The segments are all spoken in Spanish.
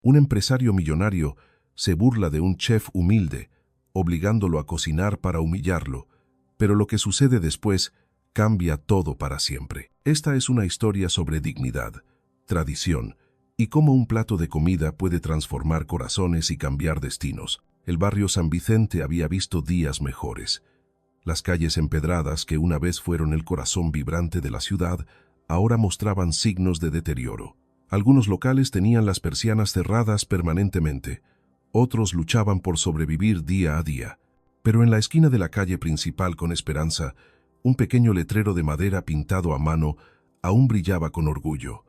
Un empresario millonario se burla de un chef humilde, obligándolo a cocinar para humillarlo, pero lo que sucede después cambia todo para siempre. Esta es una historia sobre dignidad, tradición y cómo un plato de comida puede transformar corazones y cambiar destinos. El barrio San Vicente había visto días mejores. Las calles empedradas, que una vez fueron el corazón vibrante de la ciudad, ahora mostraban signos de deterioro. Algunos locales tenían las persianas cerradas permanentemente, otros luchaban por sobrevivir día a día. Pero en la esquina de la calle principal con Esperanza, un pequeño letrero de madera pintado a mano aún brillaba con orgullo.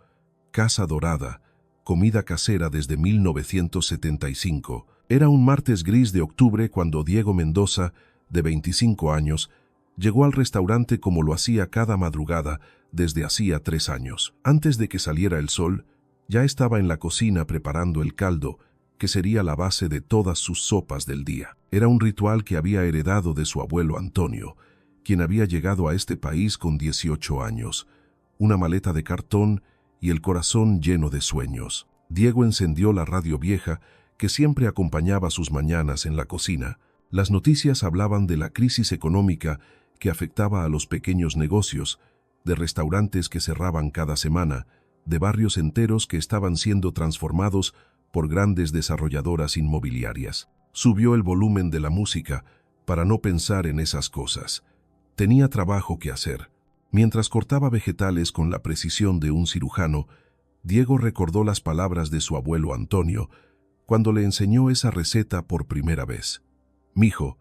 Casa Dorada, comida casera desde 1975. Era un martes gris de octubre cuando Diego Mendoza, de 25 años, llegó al restaurante como lo hacía cada madrugada desde hacía 3 años. Antes de que saliera el sol, ya estaba en la cocina preparando el caldo, que sería la base de todas sus sopas del día. Era un ritual que había heredado de su abuelo Antonio, quien había llegado a este país con 18 años, una maleta de cartón y el corazón lleno de sueños. Diego encendió la radio vieja que siempre acompañaba sus mañanas en la cocina. Las noticias hablaban de la crisis económica que afectaba a los pequeños negocios, de restaurantes que cerraban cada semana, de barrios enteros que estaban siendo transformados por grandes desarrolladoras inmobiliarias. Subió el volumen de la música para no pensar en esas cosas. Tenía trabajo que hacer. Mientras cortaba vegetales con la precisión de un cirujano, Diego recordó las palabras de su abuelo Antonio cuando le enseñó esa receta por primera vez. «Mijo,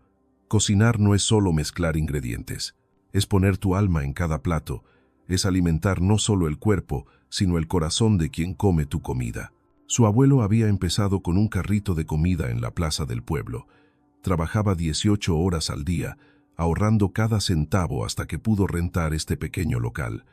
cocinar no es solo mezclar ingredientes, es poner tu alma en cada plato, es alimentar no solo el cuerpo, sino el corazón de quien come tu comida». Su abuelo había empezado con un carrito de comida en la plaza del pueblo. Trabajaba 18 horas al día, ahorrando cada centavo hasta que pudo rentar este pequeño local.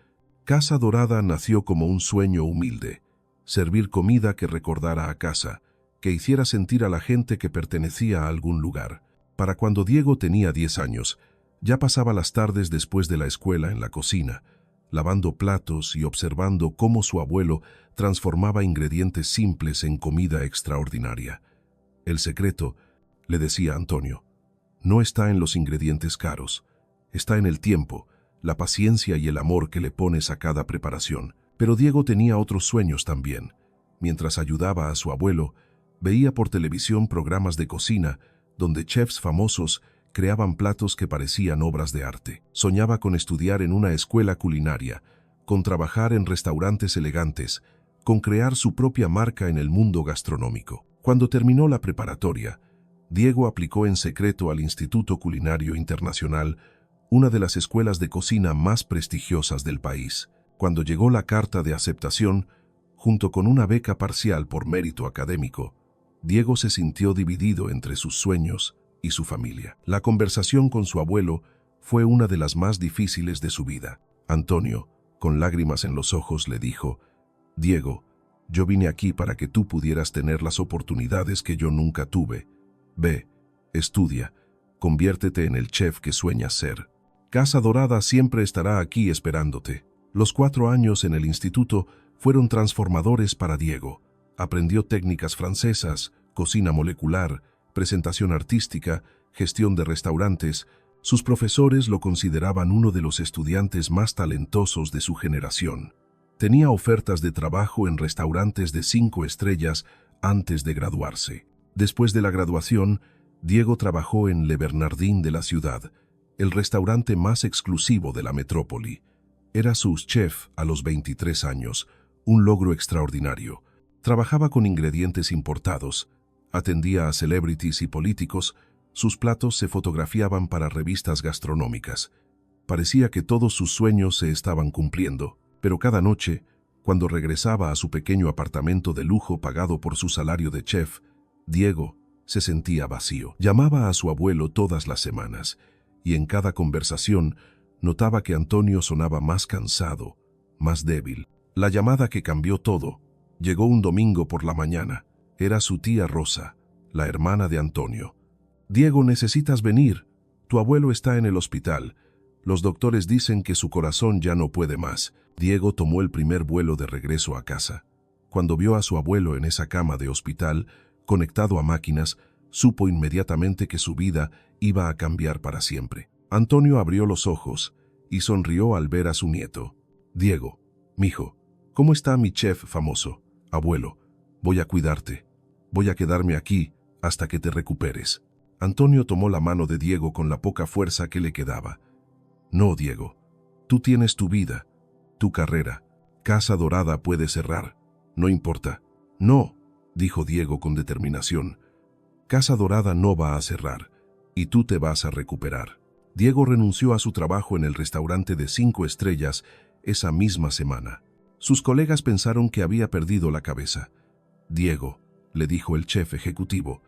Casa Dorada nació como un sueño humilde: servir comida que recordara a casa, que hiciera sentir a la gente que pertenecía a algún lugar. Para cuando Diego tenía 10 años, ya pasaba las tardes después de la escuela en la cocina, lavando platos y observando cómo su abuelo transformaba ingredientes simples en comida extraordinaria. El secreto, le decía Antonio, no está en los ingredientes caros, está en el tiempo, la paciencia y el amor que le pones a cada preparación. Pero Diego tenía otros sueños también. Mientras ayudaba a su abuelo, veía por televisión programas de cocina donde chefs famosos creaban platos que parecían obras de arte. Soñaba con estudiar en una escuela culinaria, con trabajar en restaurantes elegantes, con crear su propia marca en el mundo gastronómico. Cuando terminó la preparatoria, Diego aplicó en secreto al Instituto Culinario Internacional, una de las escuelas de cocina más prestigiosas del país. Cuando llegó la carta de aceptación, junto con una beca parcial por mérito académico, Diego se sintió dividido entre sus sueños y su familia. La conversación con su abuelo fue una de las más difíciles de su vida. Antonio, con lágrimas en los ojos, le dijo: «Diego, yo vine aquí para que tú pudieras tener las oportunidades que yo nunca tuve. Ve, estudia, conviértete en el chef que sueñas ser. Casa Dorada siempre estará aquí esperándote». Los 4 años en el instituto fueron transformadores para Diego. Aprendió técnicas francesas, cocina molecular, presentación artística, gestión de restaurantes. Sus profesores lo consideraban uno de los estudiantes más talentosos de su generación. Tenía ofertas de trabajo en restaurantes de 5 estrellas antes de graduarse. Después de la graduación, Diego trabajó en Le Bernardin de la ciudad, el restaurante más exclusivo de la metrópoli. Era sous-chef a los 23 años, un logro extraordinario. Trabajaba con ingredientes importados, atendía a celebrities y políticos, sus platos se fotografiaban para revistas gastronómicas. Parecía que todos sus sueños se estaban cumpliendo, pero cada noche, cuando regresaba a su pequeño apartamento de lujo pagado por su salario de chef, Diego se sentía vacío. Llamaba a su abuelo todas las semanas, y en cada conversación notaba que Antonio sonaba más cansado, más débil. La llamada que cambió todo llegó un domingo por la mañana. Era su tía Rosa, la hermana de Antonio. «Diego, necesitas venir. Tu abuelo está en el hospital. Los doctores dicen que su corazón ya no puede más». Diego tomó el primer vuelo de regreso a casa. Cuando vio a su abuelo en esa cama de hospital, conectado a máquinas, supo inmediatamente que su vida iba a cambiar para siempre. Antonio abrió los ojos y sonrió al ver a su nieto. Diego, mijo, ¿cómo está mi chef famoso? Abuelo, voy a cuidarte. Voy a quedarme aquí hasta que te recuperes. Antonio tomó la mano de Diego con la poca fuerza que le quedaba. No, Diego, tú tienes tu vida, tu carrera. Casa Dorada puede cerrar. No importa. No, dijo Diego con determinación. Casa Dorada no va a cerrar, y tú te vas a recuperar. Diego renunció a su trabajo en el restaurante de 5 estrellas esa misma semana. Sus colegas pensaron que había perdido la cabeza. Diego, le dijo el chef ejecutivo,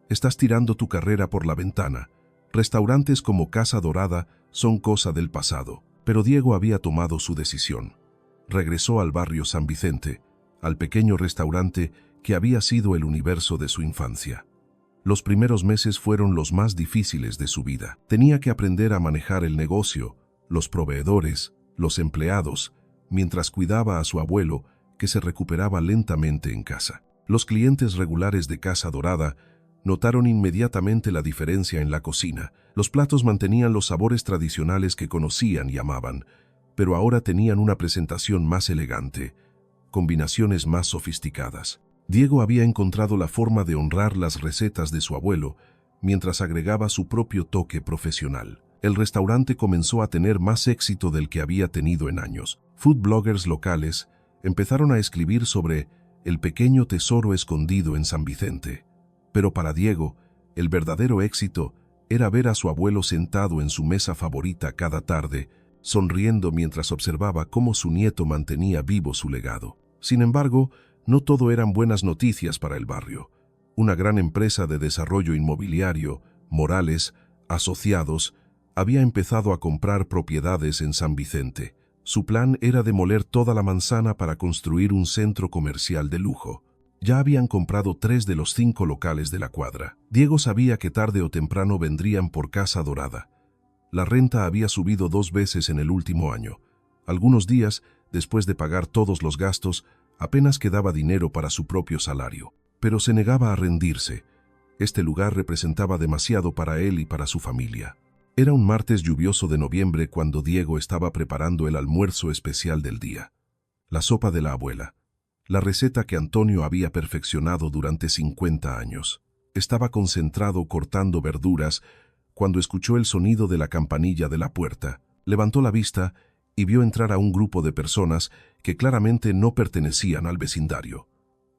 estás tirando tu carrera por la ventana. Restaurantes como Casa Dorada son cosa del pasado. Pero Diego había tomado su decisión. Regresó al barrio San Vicente, al pequeño restaurante que había sido el universo de su infancia. Los primeros meses fueron los más difíciles de su vida. Tenía que aprender a manejar el negocio, los proveedores, los empleados, mientras cuidaba a su abuelo, que se recuperaba lentamente en casa. Los clientes regulares de Casa Dorada notaron inmediatamente la diferencia en la cocina. Los platos mantenían los sabores tradicionales que conocían y amaban, pero ahora tenían una presentación más elegante, combinaciones más sofisticadas. Diego había encontrado la forma de honrar las recetas de su abuelo, mientras agregaba su propio toque profesional. El restaurante comenzó a tener más éxito del que había tenido en años. Food bloggers locales empezaron a escribir sobre el pequeño tesoro escondido en San Vicente. Pero para Diego, el verdadero éxito era ver a su abuelo sentado en su mesa favorita cada tarde, sonriendo mientras observaba cómo su nieto mantenía vivo su legado. Sin embargo, no todo eran buenas noticias para el barrio. Una gran empresa de desarrollo inmobiliario, Morales, Asociados, había empezado a comprar propiedades en San Vicente. Su plan era demoler toda la manzana para construir un centro comercial de lujo. Ya habían comprado 3 de los 5 locales de la cuadra. Diego sabía que tarde o temprano vendrían por Casa Dorada. La renta había subido 2 veces en el último año. Algunos días, después de pagar todos los gastos, apenas quedaba dinero para su propio salario. Pero se negaba a rendirse. Este lugar representaba demasiado para él y para su familia. Era un martes lluvioso de noviembre cuando Diego estaba preparando el almuerzo especial del día. La sopa de la abuela. La receta que Antonio había perfeccionado durante 50 años. Estaba concentrado cortando verduras cuando escuchó el sonido de la campanilla de la puerta. Levantó la vista y vio entrar a un grupo de personas que claramente no pertenecían al vecindario.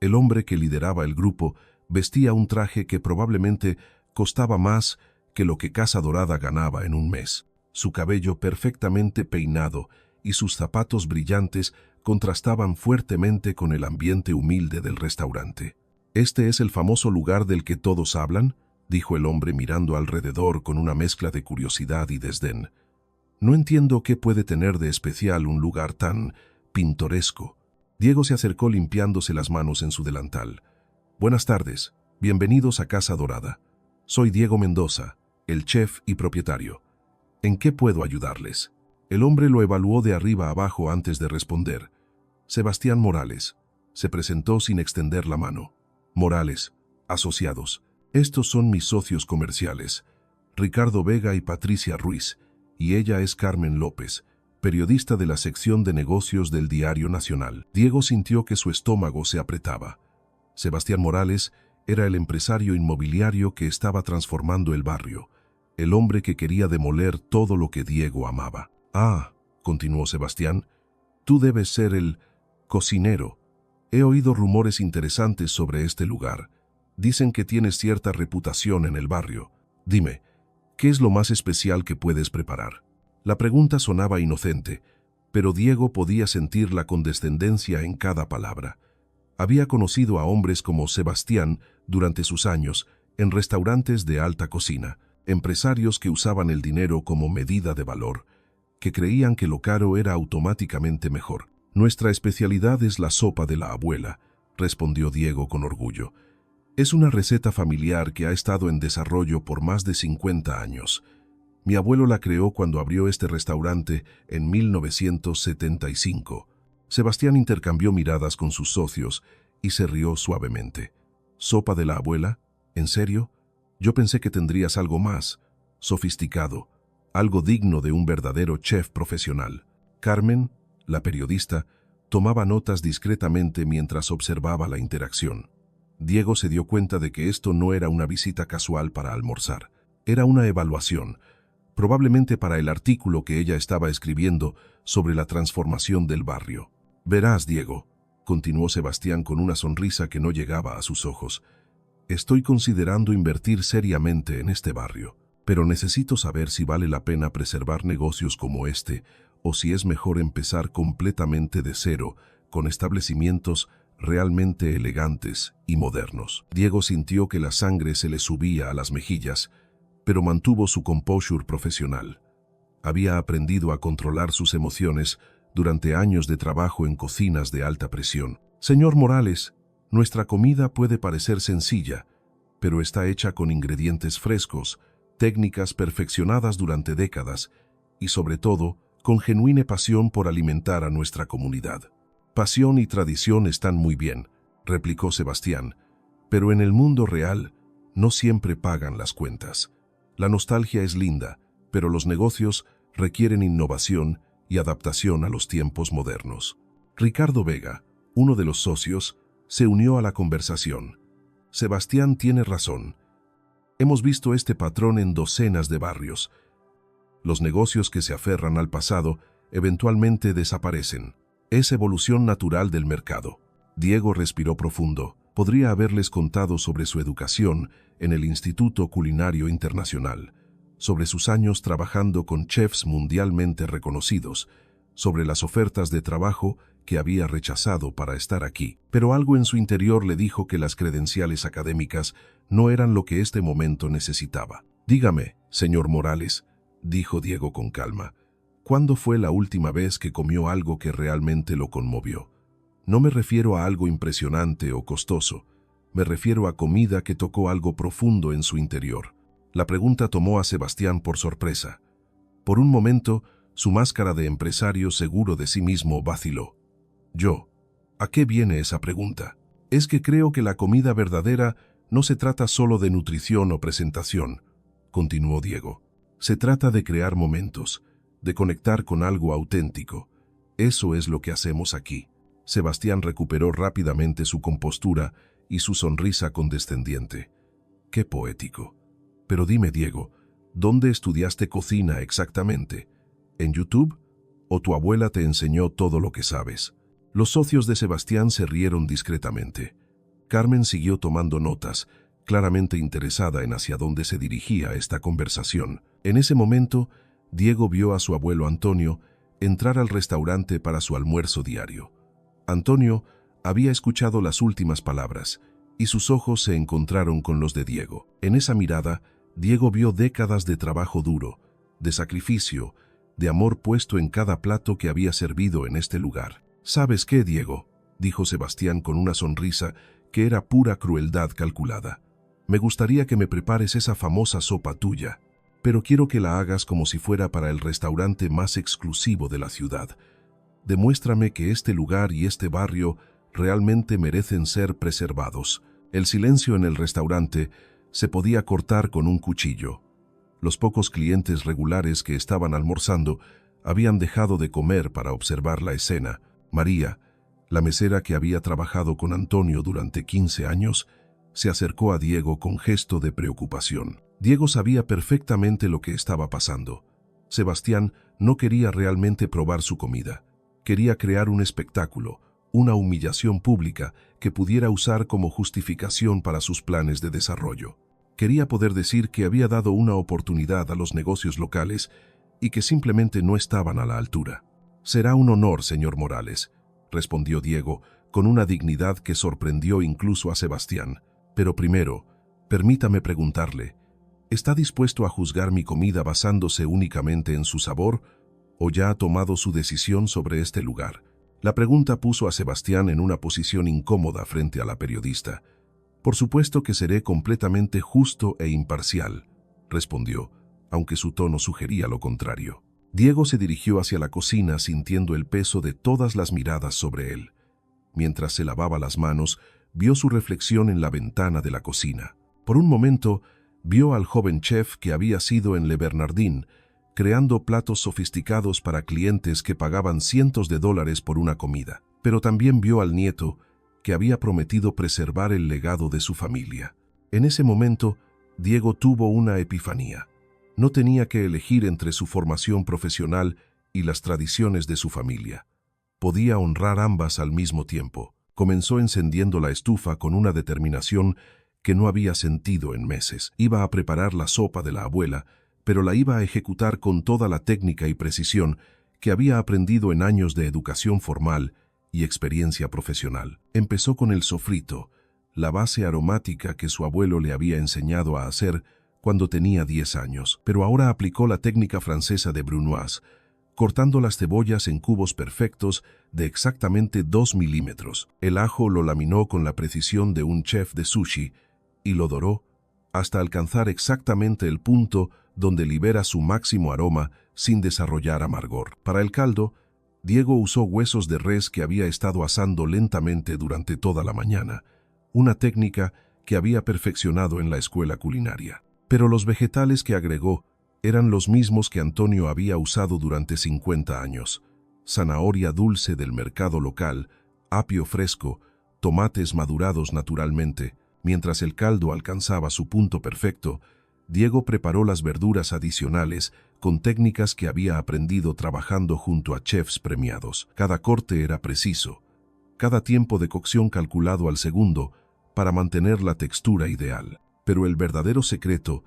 El hombre que lideraba el grupo vestía un traje que probablemente costaba más que lo que Casa Dorada ganaba en un mes. Su cabello perfectamente peinado y sus zapatos brillantes contrastaban fuertemente con el ambiente humilde del restaurante. «¿Este es el famoso lugar del que todos hablan?», dijo el hombre mirando alrededor con una mezcla de curiosidad y desdén. «No entiendo qué puede tener de especial un lugar tan pintoresco». Diego se acercó limpiándose las manos en su delantal. «Buenas tardes, bienvenidos a Casa Dorada. Soy Diego Mendoza, el chef y propietario. ¿En qué puedo ayudarles?». El hombre lo evaluó de arriba a abajo antes de responder. «Sebastián Morales», se presentó sin extender la mano. «Morales, Asociados. Estos son mis socios comerciales, Ricardo Vega y Patricia Ruiz, y ella es Carmen López, periodista de la sección de negocios del Diario Nacional». Diego sintió que su estómago se apretaba. Sebastián Morales era el empresario inmobiliario que estaba transformando el barrio, el hombre que quería demoler todo lo que Diego amaba. «Ah», continuó Sebastián, «tú debes ser el cocinero. He oído rumores interesantes sobre este lugar. Dicen que tienes cierta reputación en el barrio. Dime, ¿qué es lo más especial que puedes preparar?». La pregunta sonaba inocente, pero Diego podía sentir la condescendencia en cada palabra. Había conocido a hombres como Sebastián durante sus años en restaurantes de alta cocina, empresarios que usaban el dinero como medida de valor, que creían que lo caro era automáticamente mejor. «Nuestra especialidad es la sopa de la abuela», respondió Diego con orgullo. «Es una receta familiar que ha estado en desarrollo por más de 50 años. Mi abuelo la creó cuando abrió este restaurante en 1975. Sebastián intercambió miradas con sus socios, y se rió suavemente. ¿Sopa de la abuela? ¿En serio? Yo pensé que tendrías algo más sofisticado, algo digno de un verdadero chef profesional. Carmen, la periodista, tomaba notas discretamente mientras observaba la interacción. Diego se dio cuenta de que esto no era una visita casual para almorzar. Era una evaluación, probablemente para el artículo que ella estaba escribiendo sobre la transformación del barrio. Verás, Diego, continuó Sebastián con una sonrisa que no llegaba a sus ojos. Estoy considerando invertir seriamente en este barrio, pero necesito saber si vale la pena preservar negocios como este o si es mejor empezar completamente de cero con establecimientos realmente elegantes y modernos. Diego sintió que la sangre se le subía a las mejillas, pero mantuvo su composure profesional. Había aprendido a controlar sus emociones durante años de trabajo en cocinas de alta presión. Señor Morales, nuestra comida puede parecer sencilla, pero está hecha con ingredientes frescos, técnicas perfeccionadas durante décadas y, sobre todo, con genuina pasión por alimentar a nuestra comunidad. Pasión y tradición están muy bien, replicó Sebastián, pero en el mundo real no siempre pagan las cuentas. La nostalgia es linda, pero los negocios requieren innovación y adaptación a los tiempos modernos. Ricardo Vega, uno de los socios, se unió a la conversación. Sebastián tiene razón. Hemos visto este patrón en docenas de barrios. Los negocios que se aferran al pasado eventualmente desaparecen. Es evolución natural del mercado. Diego respiró profundo. Podría haberles contado sobre su educación en el Instituto Culinario Internacional, sobre sus años trabajando con chefs mundialmente reconocidos, sobre las ofertas de trabajo que había rechazado para estar aquí. Pero algo en su interior le dijo que las credenciales académicas no eran lo que este momento necesitaba. Dígame, señor Morales, dijo Diego con calma, ¿cuándo fue la última vez que comió algo que realmente lo conmovió? No me refiero a algo impresionante o costoso, me refiero a comida que tocó algo profundo en su interior. La pregunta tomó a Sebastián por sorpresa. Por un momento, su máscara de empresario seguro de sí mismo vaciló. ¿A qué viene esa pregunta? Es que creo que la comida verdadera no se trata solo de nutrición o presentación, continuó Diego. Se trata de crear momentos, de conectar con algo auténtico. Eso es lo que hacemos aquí. Sebastián recuperó rápidamente su compostura y su sonrisa condescendiente. Qué poético. Pero dime, Diego, ¿dónde estudiaste cocina exactamente? ¿En YouTube? ¿O tu abuela te enseñó todo lo que sabes? Los socios de Sebastián se rieron discretamente. Carmen siguió tomando notas, claramente interesada en hacia dónde se dirigía esta conversación. En ese momento, Diego vio a su abuelo Antonio entrar al restaurante para su almuerzo diario. Antonio había escuchado las últimas palabras, y sus ojos se encontraron con los de Diego. En esa mirada, Diego vio décadas de trabajo duro, de sacrificio, de amor puesto en cada plato que había servido en este lugar. ¿Sabes qué, Diego?, dijo Sebastián con una sonrisa que era pura crueldad calculada. Me gustaría que me prepares esa famosa sopa tuya, pero quiero que la hagas como si fuera para el restaurante más exclusivo de la ciudad. Demuéstrame que este lugar y este barrio realmente merecen ser preservados. El silencio en el restaurante se podía cortar con un cuchillo. Los pocos clientes regulares que estaban almorzando habían dejado de comer para observar la escena. María, la mesera que había trabajado con Antonio durante 15 años, se acercó a Diego con gesto de preocupación. Diego sabía perfectamente lo que estaba pasando. Sebastián no quería realmente probar su comida. Quería crear un espectáculo, una humillación pública que pudiera usar como justificación para sus planes de desarrollo. Quería poder decir que había dado una oportunidad a los negocios locales y que simplemente no estaban a la altura. Será un honor, señor Morales, respondió Diego, con una dignidad que sorprendió incluso a Sebastián. Pero primero, permítame preguntarle, ¿está dispuesto a juzgar mi comida basándose únicamente en su sabor o ya ha tomado su decisión sobre este lugar? La pregunta puso a Sebastián en una posición incómoda frente a la periodista. Por supuesto que seré completamente justo e imparcial, respondió, aunque su tono sugería lo contrario. Diego se dirigió hacia la cocina sintiendo el peso de todas las miradas sobre él. Mientras se lavaba las manos, vio su reflexión en la ventana de la cocina. Por un momento, vio al joven chef que había sido en Le Bernardin, creando platos sofisticados para clientes que pagaban cientos de dólares por una comida. Pero también vio al nieto, que había prometido preservar el legado de su familia. En ese momento, Diego tuvo una epifanía. No tenía que elegir entre su formación profesional y las tradiciones de su familia. Podía honrar ambas al mismo tiempo. Comenzó encendiendo la estufa con una determinación que no había sentido en meses. Iba a preparar la sopa de la abuela, pero la iba a ejecutar con toda la técnica y precisión que había aprendido en años de educación formal y experiencia profesional. Empezó con el sofrito, la base aromática que su abuelo le había enseñado a hacer cuando tenía 10 años, pero ahora aplicó la técnica francesa de Brunoise, cortando las cebollas en cubos perfectos de exactamente 2 milímetros. El ajo lo laminó con la precisión de un chef de sushi y lo doró hasta alcanzar exactamente el punto donde libera su máximo aroma sin desarrollar amargor. Para el caldo, Diego usó huesos de res que había estado asando lentamente durante toda la mañana, una técnica que había perfeccionado en la escuela culinaria. Pero los vegetales que agregó eran los mismos que Antonio había usado durante 50 años. Zanahoria dulce del mercado local, apio fresco, tomates madurados naturalmente. Mientras el caldo alcanzaba su punto perfecto, Diego preparó las verduras adicionales con técnicas que había aprendido trabajando junto a chefs premiados. Cada corte era preciso, cada tiempo de cocción calculado al segundo para mantener la textura ideal. Pero el verdadero secreto,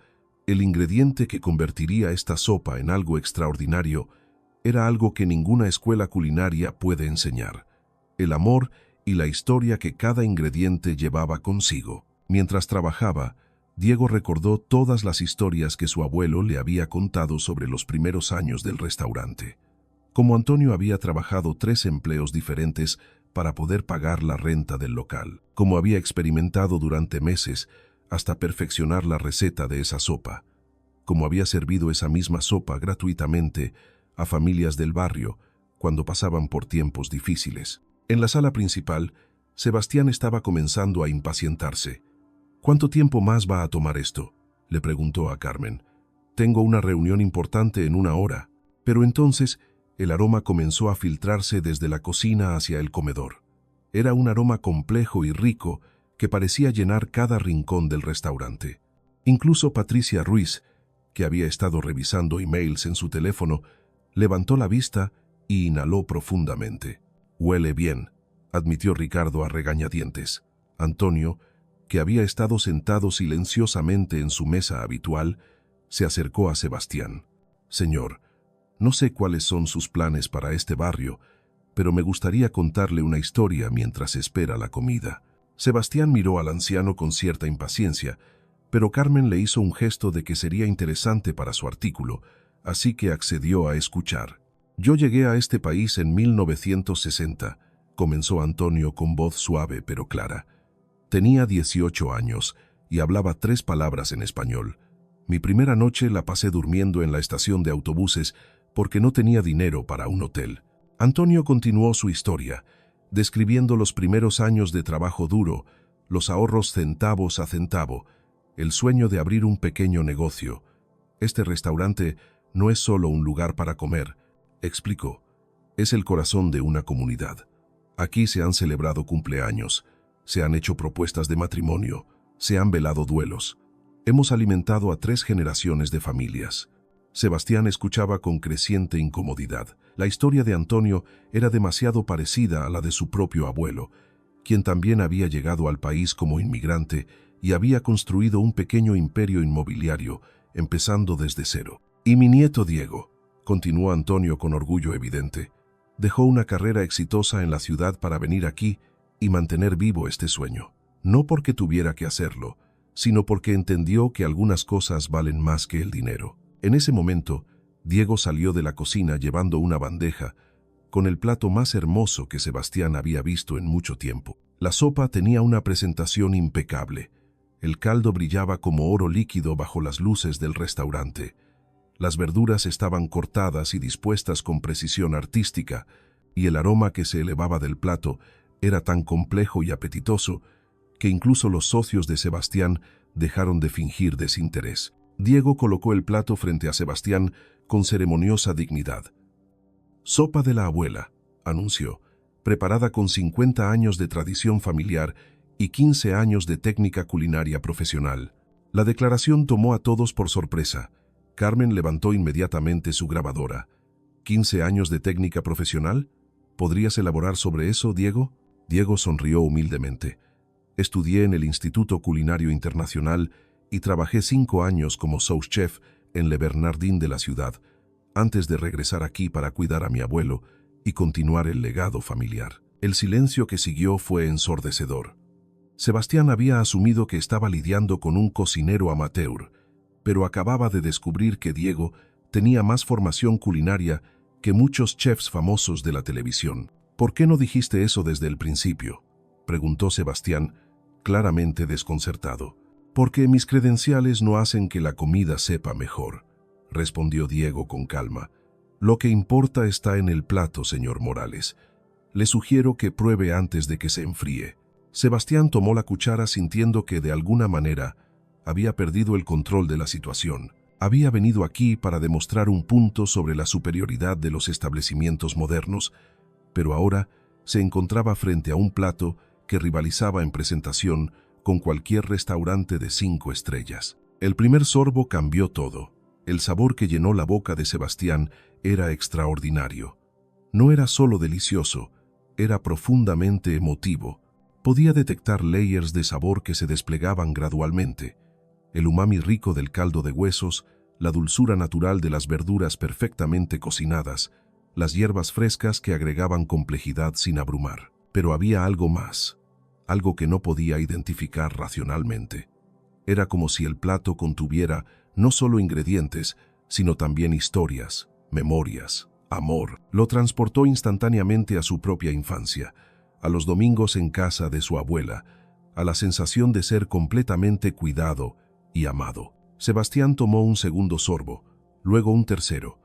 el ingrediente que convertiría esta sopa en algo extraordinario, era algo que ninguna escuela culinaria puede enseñar: el amor y la historia que cada ingrediente llevaba consigo. Mientras trabajaba, Diego recordó todas las historias que su abuelo le había contado sobre los primeros años del restaurante. Como Antonio había trabajado 3 empleos diferentes para poder pagar la renta del local, como había experimentado durante meses hasta perfeccionar la receta de esa sopa, como había servido esa misma sopa gratuitamente a familias del barrio cuando pasaban por tiempos difíciles. En la sala principal, Sebastián estaba comenzando a impacientarse. «¿Cuánto tiempo más va a tomar esto?», le preguntó a Carmen. «Tengo una reunión importante en 1 hora». Pero entonces el aroma comenzó a filtrarse desde la cocina hacia el comedor. Era un aroma complejo y rico que parecía llenar cada rincón del restaurante. Incluso Patricia Ruiz, que había estado revisando emails en su teléfono, levantó la vista y inhaló profundamente. «Huele bien», admitió Ricardo a regañadientes. Antonio, que había estado sentado silenciosamente en su mesa habitual, se acercó a Sebastián. «Señor, no sé cuáles son sus planes para este barrio, pero me gustaría contarle una historia mientras espera la comida». Sebastián miró al anciano con cierta impaciencia, pero Carmen le hizo un gesto de que sería interesante para su artículo, así que accedió a escuchar. «Yo llegué a este país en 1960, comenzó Antonio con voz suave pero clara. Tenía 18 años y hablaba 3 palabras en español. Mi primera noche la pasé durmiendo en la estación de autobuses porque no tenía dinero para un hotel». Antonio continuó su historia, describiendo los primeros años de trabajo duro, los ahorros centavos a centavo, el sueño de abrir un pequeño negocio. «Este restaurante no es solo un lugar para comer», explicó. «Es el corazón de una comunidad. Aquí se han celebrado cumpleaños, se han hecho propuestas de matrimonio, se han velado duelos. Hemos alimentado a 3 generaciones de familias». Sebastián escuchaba con creciente incomodidad. La historia de Antonio era demasiado parecida a la de su propio abuelo, quien también había llegado al país como inmigrante y había construido un pequeño imperio inmobiliario, empezando desde cero. «Y mi nieto Diego», continuó Antonio con orgullo evidente, «dejó una carrera exitosa en la ciudad para venir aquí y mantener vivo este sueño. No porque tuviera que hacerlo, sino porque entendió que algunas cosas valen más que el dinero». En ese momento, Diego salió de la cocina llevando una bandeja con el plato más hermoso que Sebastián había visto en mucho tiempo. La sopa tenía una presentación impecable. El caldo brillaba como oro líquido bajo las luces del restaurante. Las verduras estaban cortadas y dispuestas con precisión artística, y el aroma que se elevaba del plato Era tan complejo y apetitoso que incluso los socios de Sebastián dejaron de fingir desinterés. Diego colocó el plato frente a Sebastián con ceremoniosa dignidad. «Sopa de la abuela», anunció, preparada con 50 años de tradición familiar y 15 años de técnica culinaria profesional. La declaración tomó a todos por sorpresa. Carmen levantó inmediatamente su grabadora. «¿15 años de técnica profesional? ¿Podrías elaborar sobre eso, Diego?» Diego sonrió humildemente. «Estudié en el Instituto Culinario Internacional y trabajé 5 años como sous chef en Le Bernardin de la ciudad, antes de regresar aquí para cuidar a mi abuelo y continuar el legado familiar». El silencio que siguió fue ensordecedor. Sebastián había asumido que estaba lidiando con un cocinero amateur, pero acababa de descubrir que Diego tenía más formación culinaria que muchos chefs famosos de la televisión. «¿Por qué no dijiste eso desde el principio?», preguntó Sebastián, claramente desconcertado. «Porque mis credenciales no hacen que la comida sepa mejor», respondió Diego con calma. «Lo que importa está en el plato, señor Morales. Le sugiero que pruebe antes de que se enfríe». Sebastián tomó la cuchara sintiendo que de alguna manera había perdido el control de la situación. Había venido aquí para demostrar un punto sobre la superioridad de los establecimientos modernos, pero ahora se encontraba frente a un plato que rivalizaba en presentación con cualquier restaurante de 5 estrellas. El primer sorbo cambió todo. El sabor que llenó la boca de Sebastián era extraordinario. No era solo delicioso, era profundamente emotivo. Podía detectar layers de sabor que se desplegaban gradualmente. El umami rico del caldo de huesos, la dulzura natural de las verduras perfectamente cocinadas, las hierbas frescas que agregaban complejidad sin abrumar. Pero había algo más, algo que no podía identificar racionalmente. Era como si el plato contuviera no solo ingredientes, sino también historias, memorias, amor. Lo transportó instantáneamente a su propia infancia, a los domingos en casa de su abuela, a la sensación de ser completamente cuidado y amado. Sebastián tomó un segundo sorbo, luego un tercero.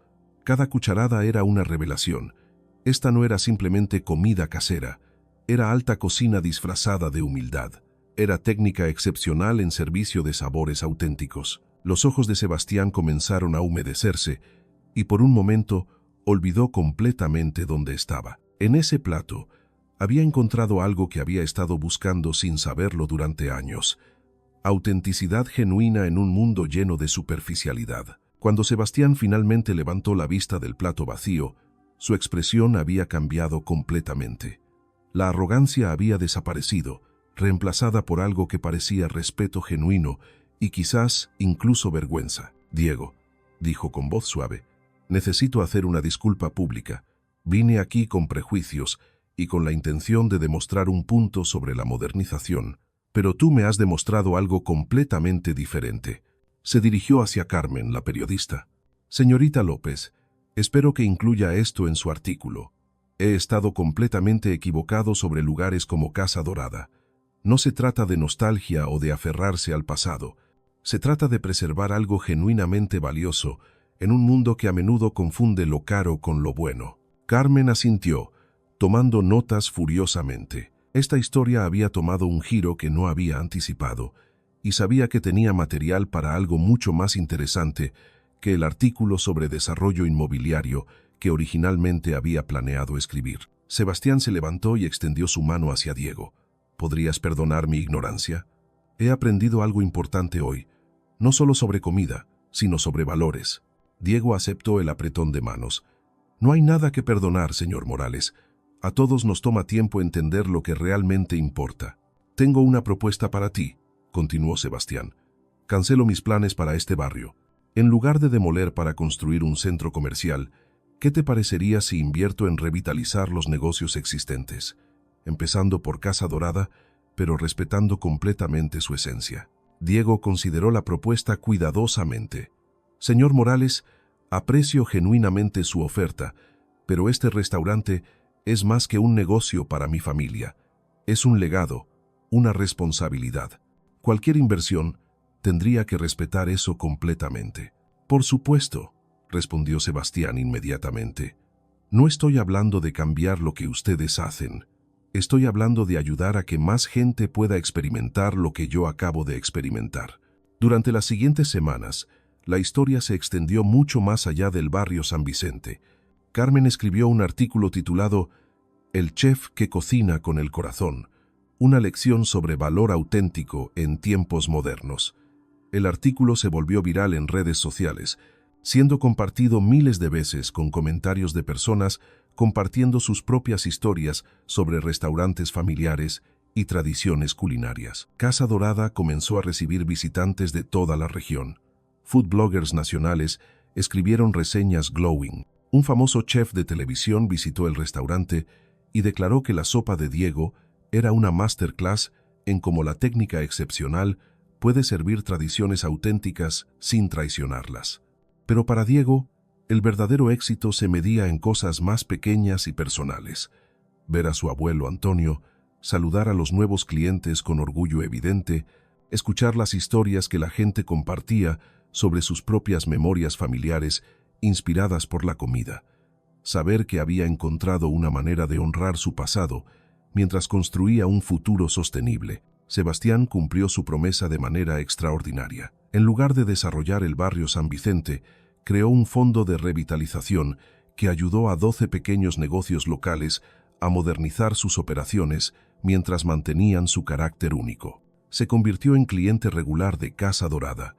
Cada cucharada era una revelación. Esta no era simplemente comida casera, era alta cocina disfrazada de humildad. Era técnica excepcional en servicio de sabores auténticos. Los ojos de Sebastián comenzaron a humedecerse y por un momento olvidó completamente dónde estaba. En ese plato había encontrado algo que había estado buscando sin saberlo durante años. Autenticidad genuina en un mundo lleno de superficialidad. Cuando Sebastián finalmente levantó la vista del plato vacío, su expresión había cambiado completamente. La arrogancia había desaparecido, reemplazada por algo que parecía respeto genuino y quizás incluso vergüenza. «Diego», dijo con voz suave, «necesito hacer una disculpa pública. Vine aquí con prejuicios y con la intención de demostrar un punto sobre la modernización, pero tú me has demostrado algo completamente diferente». Se dirigió hacia Carmen, la periodista. «Señorita López, espero que incluya esto en su artículo. He estado completamente equivocado sobre lugares como Casa Dorada. No se trata de nostalgia o de aferrarse al pasado. Se trata de preservar algo genuinamente valioso en un mundo que a menudo confunde lo caro con lo bueno». Carmen asintió, tomando notas furiosamente. Esta historia había tomado un giro que no había anticipado, y sabía que tenía material para algo mucho más interesante que el artículo sobre desarrollo inmobiliario que originalmente había planeado escribir. Sebastián se levantó y extendió su mano hacia Diego. «¿Podrías perdonar mi ignorancia? He aprendido algo importante hoy, no solo sobre comida, sino sobre valores». Diego aceptó el apretón de manos. «No hay nada que perdonar, señor Morales. A todos nos toma tiempo entender lo que realmente importa. Tengo una propuesta para ti», continuó Sebastián. «Cancelo mis planes para este barrio. En lugar de demoler para construir un centro comercial, ¿qué te parecería si invierto en revitalizar los negocios existentes? Empezando por Casa Dorada, pero respetando completamente su esencia». Diego consideró la propuesta cuidadosamente. «Señor Morales, aprecio genuinamente su oferta, pero este restaurante es más que un negocio para mi familia. Es un legado, una responsabilidad. Cualquier inversión tendría que respetar eso completamente». «Por supuesto», respondió Sebastián inmediatamente. «No estoy hablando de cambiar lo que ustedes hacen. Estoy hablando de ayudar a que más gente pueda experimentar lo que yo acabo de experimentar. Durante las siguientes semanas, la historia se extendió mucho más allá del barrio San Vicente. Carmen escribió un artículo titulado El chef que cocina con el corazón, una lección sobre valor auténtico en tiempos modernos. El artículo se volvió viral en redes sociales, siendo compartido miles de veces con comentarios de personas compartiendo sus propias historias sobre restaurantes familiares y tradiciones culinarias. Casa Dorada comenzó a recibir visitantes de toda la región. Food bloggers nacionales escribieron reseñas glowing. Un famoso chef de televisión visitó el restaurante y declaró que la sopa de Diego era una masterclass en cómo la técnica excepcional puede servir tradiciones auténticas sin traicionarlas. Pero para Diego, el verdadero éxito se medía en cosas más pequeñas y personales. Ver a su abuelo Antonio, saludar a los nuevos clientes con orgullo evidente, escuchar las historias que la gente compartía sobre sus propias memorias familiares inspiradas por la comida. Saber que había encontrado una manera de honrar su pasado mientras construía un futuro sostenible. Sebastián cumplió su promesa de manera extraordinaria. En lugar de desarrollar el barrio San Vicente, creó un fondo de revitalización que ayudó a 12 pequeños negocios locales a modernizar sus operaciones mientras mantenían su carácter único. Se convirtió en cliente regular de Casa Dorada,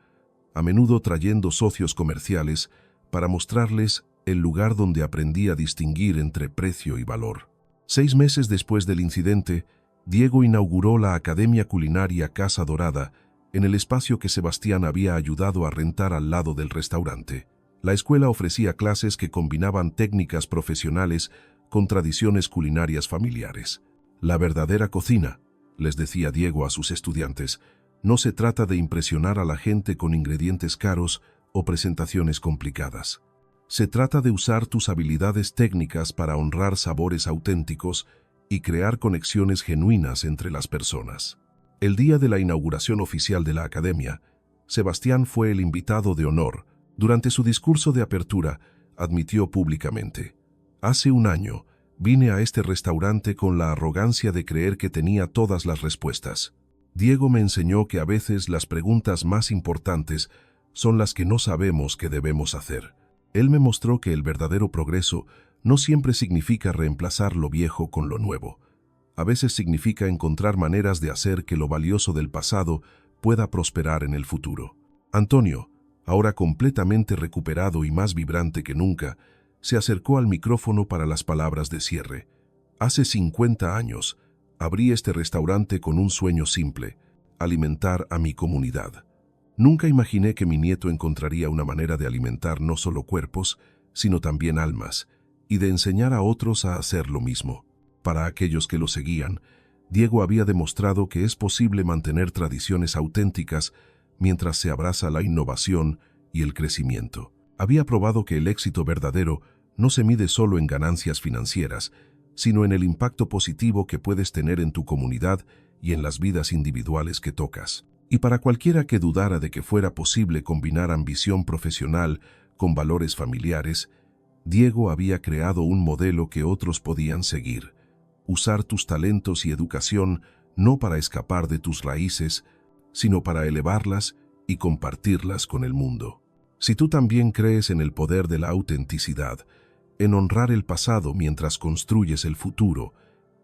a menudo trayendo socios comerciales para mostrarles el lugar donde aprendí a distinguir entre precio y valor. 6 meses después del incidente, Diego inauguró la Academia Culinaria Casa Dorada en el espacio que Sebastián había ayudado a rentar al lado del restaurante. La escuela ofrecía clases que combinaban técnicas profesionales con tradiciones culinarias familiares. La verdadera cocina, les decía Diego a sus estudiantes, no se trata de impresionar a la gente con ingredientes caros o presentaciones complicadas. Se trata de usar tus habilidades técnicas para honrar sabores auténticos y crear conexiones genuinas entre las personas. El día de la inauguración oficial de la academia, Sebastián fue el invitado de honor. Durante su discurso de apertura, admitió públicamente: «Hace un año, vine a este restaurante con la arrogancia de creer que tenía todas las respuestas. Diego me enseñó que a veces las preguntas más importantes son las que no sabemos que debemos hacer. Él me mostró que el verdadero progreso no siempre significa reemplazar lo viejo con lo nuevo. A veces significa encontrar maneras de hacer que lo valioso del pasado pueda prosperar en el futuro». Antonio, ahora completamente recuperado y más vibrante que nunca, se acercó al micrófono para las palabras de cierre. «Hace 50 años, abrí este restaurante con un sueño simple: alimentar a mi comunidad. Nunca imaginé que mi nieto encontraría una manera de alimentar no solo cuerpos, sino también almas, y de enseñar a otros a hacer lo mismo». Para aquellos que lo seguían, Diego había demostrado que es posible mantener tradiciones auténticas mientras se abraza la innovación y el crecimiento. Había probado que el éxito verdadero no se mide solo en ganancias financieras, sino en el impacto positivo que puedes tener en tu comunidad y en las vidas individuales que tocas. Y para cualquiera que dudara de que fuera posible combinar ambición profesional con valores familiares, Diego había creado un modelo que otros podían seguir: usar tus talentos y educación no para escapar de tus raíces, sino para elevarlas y compartirlas con el mundo. Si tú también crees en el poder de la autenticidad, en honrar el pasado mientras construyes el futuro,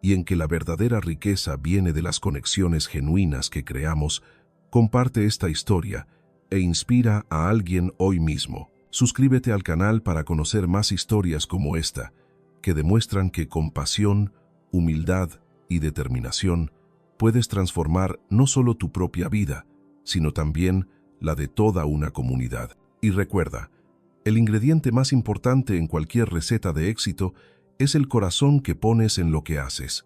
y en que la verdadera riqueza viene de las conexiones genuinas que creamos, comparte esta historia e inspira a alguien hoy mismo. Suscríbete al canal para conocer más historias como esta, que demuestran que con pasión, humildad y determinación puedes transformar no solo tu propia vida, sino también la de toda una comunidad. Y recuerda, el ingrediente más importante en cualquier receta de éxito es el corazón que pones en lo que haces.